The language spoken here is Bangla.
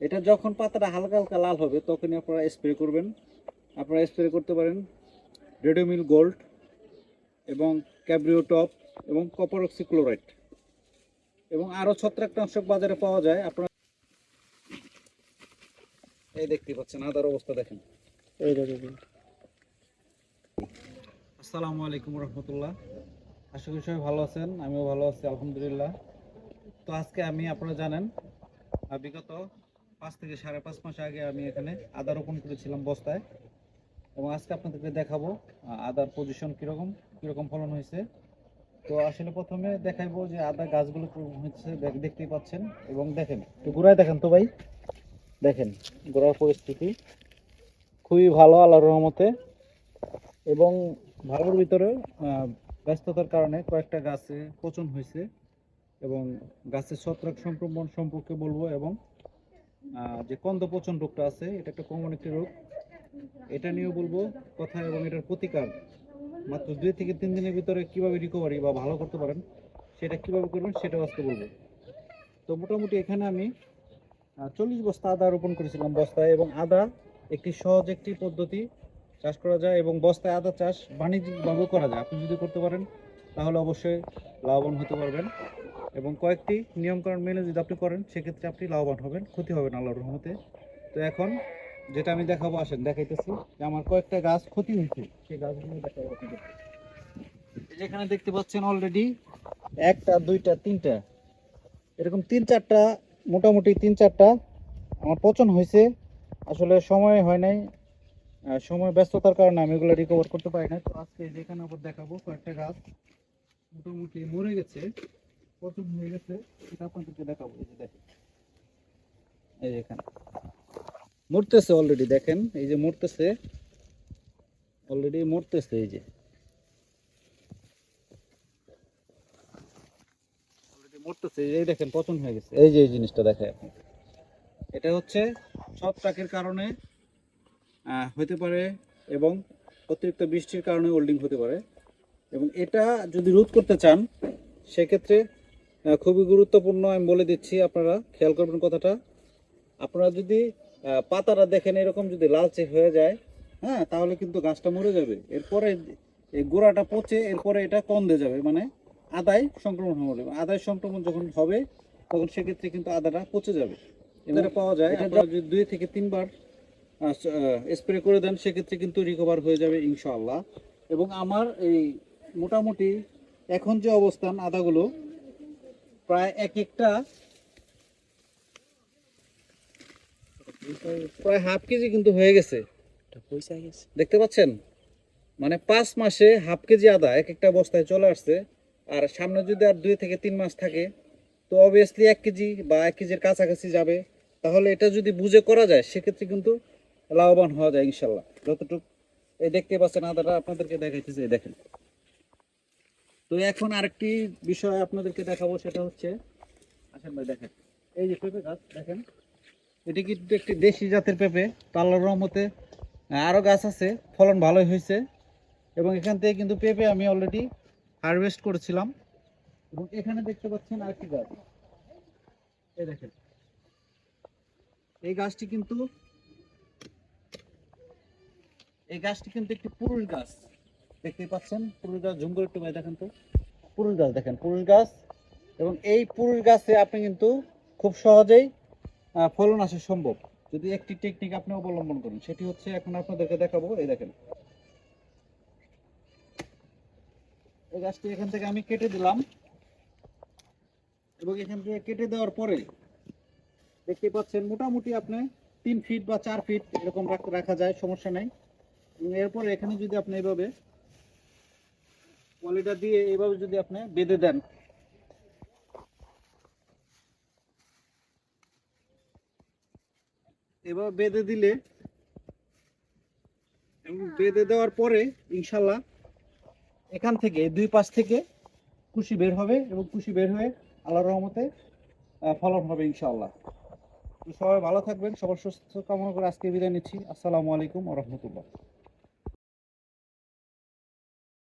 এটা যখন পাতাটা হালকা হালকা লাল হবে তখনই আপনারা স্প্রে করবেন। আপনারা স্প্রে করতে পারেন রেডোমিল গোল্ড এবং ক্যাব্রিও টপ এবং কপার অক্সিক্লোরাইড এবং আরও ছত্রাকনাশক বাজারে পাওয়া যায়। আপনারা এই দেখতে পাচ্ছেন আদার অবস্থা দেখেন। এই দেখুন। আসসালামু আলাইকুম রহমতুল্লাহ। আশা করি সবাই ভালো আছেন, আমিও ভালো আছি আলহামদুলিল্লাহ। তো আজকে আমি, আপনারা জানেন, বিগত 5 থেকে 5.5 মাস আগে আমি এখানে আদা রোপণ করেছিলাম বস্তায়, এবং আজকে আপনাদেরকে দেখাবো আদার পজিশন কীরকম ফলন হয়েছে। তো আসলে প্রথমে দেখাইবো যে আদা গাছগুলো হচ্ছে, দেখতেই পাচ্ছেন, এবং দেখেন তো গোড়ায় দেখেন তো ভাই, দেখেন গোড়ার পরিস্থিতি খুবই ভালো আল্লাহর রহমতে। এবং ভালোর ভিতরে ব্যস্ততার কারণে কয়েকটা গাছে পচন হয়েছে, এবং গাছের ছত্রাক সংক্রমণ সম্পর্কে বলবো, এবং যে কন্দ পচন রোগটা আছে এটা একটা কমন একটি রোগ, এটা নিয়েও বলবো কথা, এবং এটার প্রতিকার মাত্র 2 থেকে 3 দিনের ভিতরে কিভাবে রিকভারি বা ভালো করতে পারেন, সেটা কিভাবে করবেন সেটাও আজকে বলবো। তো মোটামুটি এখানে আমি 40 বস্তা আদা রোপণ করেছিলাম বস্তায়, এবং আদা একটি সহজ একটি পদ্ধতি, চাষ করা যায়, এবং বস্তায় আদা চাষ বাণিজ্যিকভাবেও করা যায়। আপনি যদি করতে পারেন তাহলে অবশ্যই লাভবান হতে পারবেন, এবং কয়েকটি নিয়মকানুন মেনে যদি আপনি করেন সেক্ষেত্রে আপনি লাভবান হবেন, ক্ষতি হবেন আল্লাহর রহমতে। তো এখন যেটা আমি দেখাবো, আসেন দেখাইতেছি যে আমার কয়েকটা গাছ ক্ষতি হয়েছে, সেই গাছগুলো দেখাবো আপনাদের। যেখানে দেখতে পাচ্ছেন অলরেডি 1টা 2টা 3টা এরকম 3-4টা, মোটামুটি 3-4টা আমার পচন হয়েছে। আসলে সময় হয় নাই, সময় ব্যস্ততার কারণে আমি এগুলো রিকভার করতে পারি না। তো আজকে যেখানে আবার দেখাবো কয়েকটা গাছ মোটামুটি মরে গেছে, পচন হয়ে গেছে, সেটা আপনাদেরকে দেখাবো। এই যে দেখেন, এই যে এখানে মরতেছে অলরেডি, দেখেন এই যে মরতেছে, অলরেডি মরতেছে, এই যে অলরেডি মরতেছে, এই দেখেন পচন হয়ে গেছে। এই যে এই জিনিসটা দেখায় আপনি, এটা হচ্ছে ছত্রাকের কারণে হতে পারে, এবং অতিরিক্ত বৃষ্টির কারণে হোল্ডিং হতে পারে। এবং এটা যদি রোধ করতে চান সেক্ষেত্রে খুবই গুরুত্বপূর্ণ, আমি বলে দিচ্ছি, আপনারা খেয়াল করবেন কথাটা। আপনারা যদি পাতাটা দেখেন এরকম যদি লালচে হয়ে যায়, হ্যাঁ, তাহলে কিন্তু গাছটা মরে যাবে। এরপরে এই গোড়াটা পচে এরপরে এটা কন্দে যাবে, মানে আদায় সংক্রমণ হবে। আদায় সংক্রমণ যখন হবে তখন সেক্ষেত্রে কিন্তু আদাটা পচে যাবে। এটা পাওয়া যায়, আপনারা যদি 2 থেকে 3 বার স্প্রে করে দেন সেক্ষেত্রে কিন্তু রিকভার হয়ে যাবে ইনশাআল্লাহ। এবং আমার এই মোটামুটি এখন যে অবস্থান আদাগুলো প্রায় প্রায় হাফ কেজি কিন্তু হয়ে গেছে, দেখতে পাচ্ছেন। মানে 5 মাসে হাফ কেজি আদা একটা বস্তায় চলে আসছে। আর সামনে যদি আর 2 থেকে 3 মাস থাকে তো অবভিয়াসলি 1 কেজি বা 1 কেজির কাছাকাছি যাবে। তাহলে এটা যদি বুঝে করা যায় সেক্ষেত্রে কিন্তু লাভবান হওয়া যায় ইনশাল্লাহ। যতটুকু এই দেখতে পাচ্ছেন আদাটা আপনাদেরকে দেখাইতেছে, দেখেন। তো এখন আরেকটি বিষয় আপনাদেরকে দেখাবো, সেটা হচ্ছে, আসেন ভাই দেখেন, এই যে পেঁপে গাছ দেখেন, এটি কিন্তু একটি দেশি জাতের পেঁপে। তো আল্লাহর রহমতে আরও গাছ আছে, ফলন ভালোই হয়েছে, এবং এখান থেকে কিন্তু পেঁপে আমি অলরেডি হারভেস্ট করেছিলাম। এবং এখানে দেখতে পাচ্ছেন আরেকটি গাছ, এই দেখেন, এই গাছটি কিন্তু একটি পুরুষ গাছ, দেখতেই পাচ্ছেন পুরুষ গাছ। ঝুম করে একটু ভাই দেখেন তো, পুরুষ গাছ দেখেন, পুরুষ গাছ। এবং এই পুরুষ গাছে আপনি কিন্তু খুব সহজেই ফলন আসা সম্ভব যদি একটি টেকনিক আপনি অবলম্বন করেন। সেটি হচ্ছে এখন আপনাদেরকে দেখাবো, এই দেখেন, এই গাছটি এখান থেকে আমি কেটে দিলাম, এবং এখান থেকে কেটে দেওয়ার পরে দেখতে পাচ্ছেন মোটামুটি আপনি 3 ফিট বা 4 ফিট এরকম রাখা যায়, সমস্যা নেই। এবং এরপরে এখানে যদি আপনি এইভাবে পলিটা দিয়ে এইভাবে যদি আপনি বেঁধে দেন, এভাবে বেঁধে দিলে এবং বেঁধে দেওয়ার পরে ইনশাল্লাহ এখান থেকে 2 পাশ থেকে কুশি বের হবে, এবং কুশি বের হয়ে আল্লাহর রহমতে ফলন হবে ইনশাআল্লাহ। তো সবাই ভালো থাকবেন, সবার সুস্থ কামনা করে আজকে বিদায় নিচ্ছি। আসসালামু আলাইকুম ওয়া রাহমাতুল্লাহ।